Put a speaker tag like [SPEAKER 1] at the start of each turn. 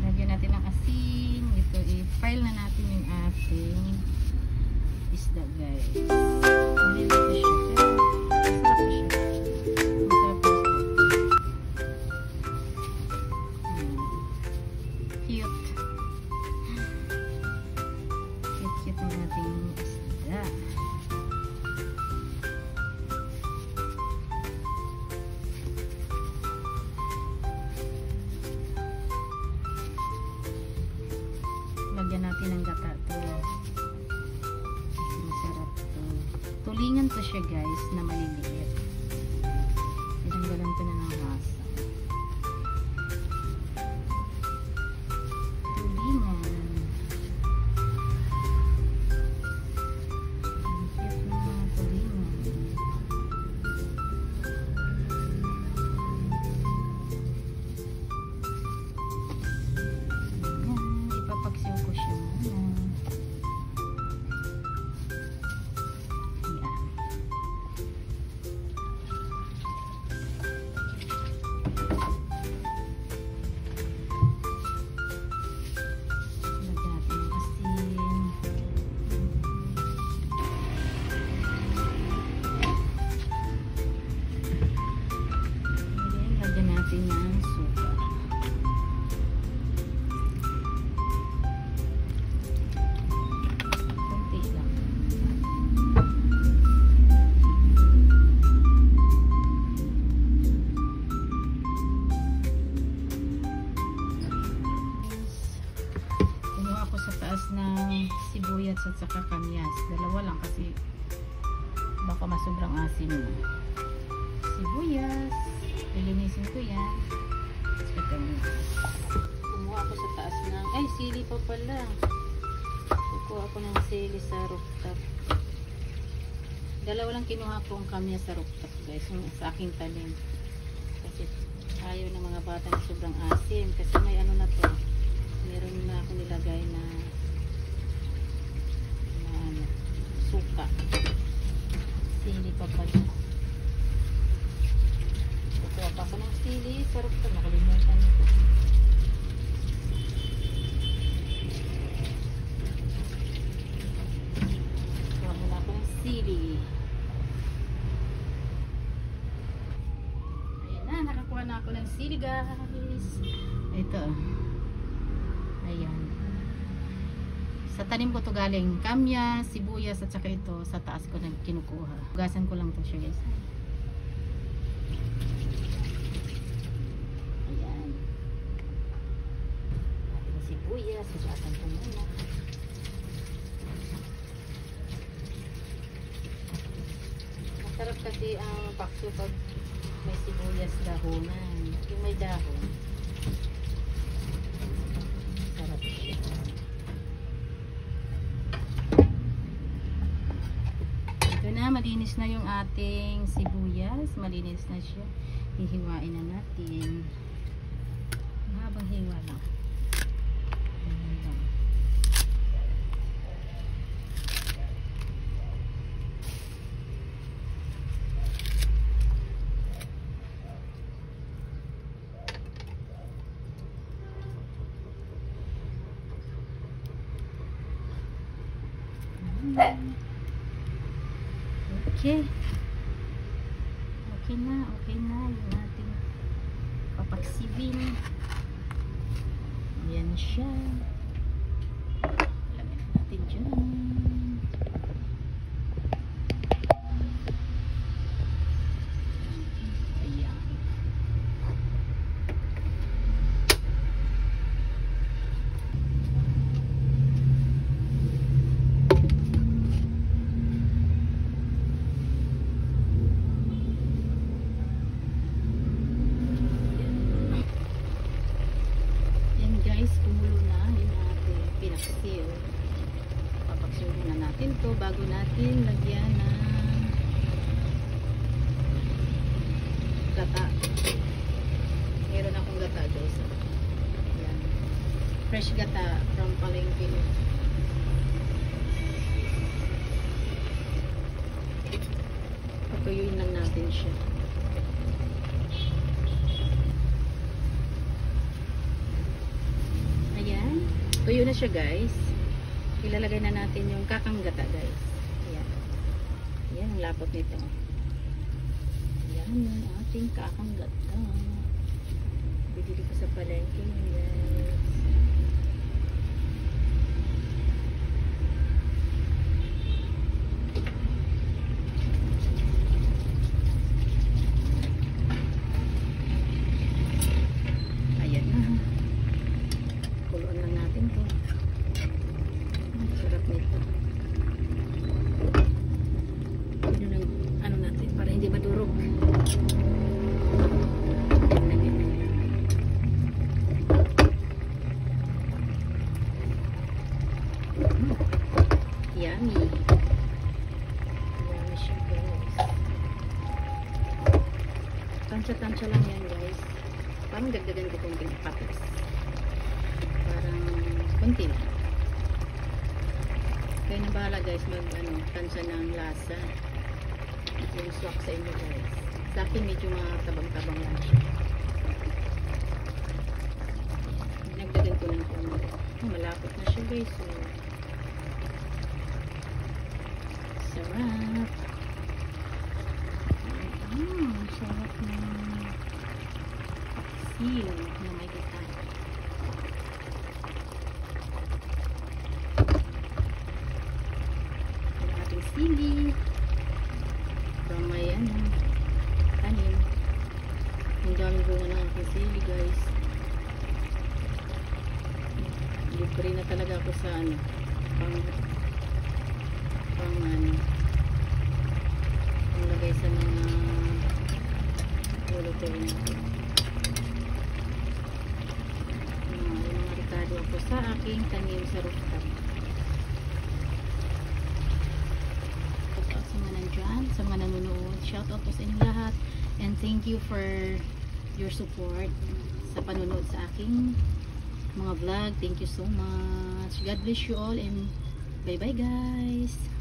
[SPEAKER 1] Lagyan natin ng asin. Ito, i-file na natin yung ating isda, guys. Maliliit na siya. Masarap na siya. Masarap na siya. Cute. Cute ang ating isda. Lagyan natin ng gata to. Masarap to. Tulingan to siya, guys, na maliliit. Tinanggalan ko na ng hasa. Tulingan. Ang cute na mga tulingan. Ipapaksiw ko siya muna. Ayan. Lagyan natin ng asin. And lagyan natin ng suka. Konti lang. Kumuha ako sa taas ng sibuyas at saka kamyas. Dalawa lang kasi baka masobrang asin mo. Sibuyas. Lilinisin ko yan. Sa kamyas. Kumuha ako sa taas ng... Ay, sili pa pala. Kukuha ako ng sili sa rooftop. Dalawa lang kinuha ko ang kamyas sa rooftop, guys. Yung sa aking tanim. Kasi ayaw ng mga bata na sobrang asin. Kasi may ano na to. Meron na ako nilagay na ano, suka. Sili pa pala. Kukuha pa ako ng sili sa rooftop. Nakalimutan nito. Kuha muna ako ng sili. Ayan na, nakakuha na ako ng sili, guys. Ito. Ayan. Sa tanim ko to galing kamyas, sibuyas at saka ito sa taas ko na kinukuha. Hugasan ko lang to siya, guys. Ayan. Ating sibuyas, hugasan ko muna. Masarap kasi ang pakso pag may sibuyas dahonan. Yung may dahon. Sarap siya. Ito na, malinis na yung ating sibuyas. Malinis na siya. Hihiwain na natin. Mahabang hiwa lang. Ayan lang. Okay. Okay na yung ating papaksibin. Ayan siya. Lagyan natin dyan. Ayan. Bago natin lagyan ng gata. Meron Fresh gata from Palengke. Patuyuin lang natin siya. Ayan. Tuyo na siya, guys. Ilalagay na natin yung kakang gata, guys. Ayan. Ayan ang lapot nito. Ayan yung ating kakang gata. Bibili ko sa palengke, guys. Ayan na. Kuluan lang natin to. Ang sarap nito. Yun ang ano natin para hindi madurog. Yummy. Yummy siya, guys. Tansya-tansya lang yan, guys. Parang dagdagan ko konting patis. Parang konti lang. Kaya na bahala, guys, tansya ng lasa. Yung swak sa inyo, guys. Sa akin, medyo matabang-tabang lang siya. Nagdagan ko ng konti. Oh, malapot na siya, guys. So, sarap. Sarap na paksiw na may gata. Ang ating sili. From may tanim. Ang daming bunga ng ating sili, guys. Libre na talaga ako sa panglagay sa mga ulo-tulo natin. Yung mga ricado ako sa aking tanim sa rooftop. Sa mga nandyan, sa mga nanonood, shout out po sa inyo lahat, and thank you for your support sa panonood sa aking mga vlog. Thank you so much. God bless you all, and bye bye, guys.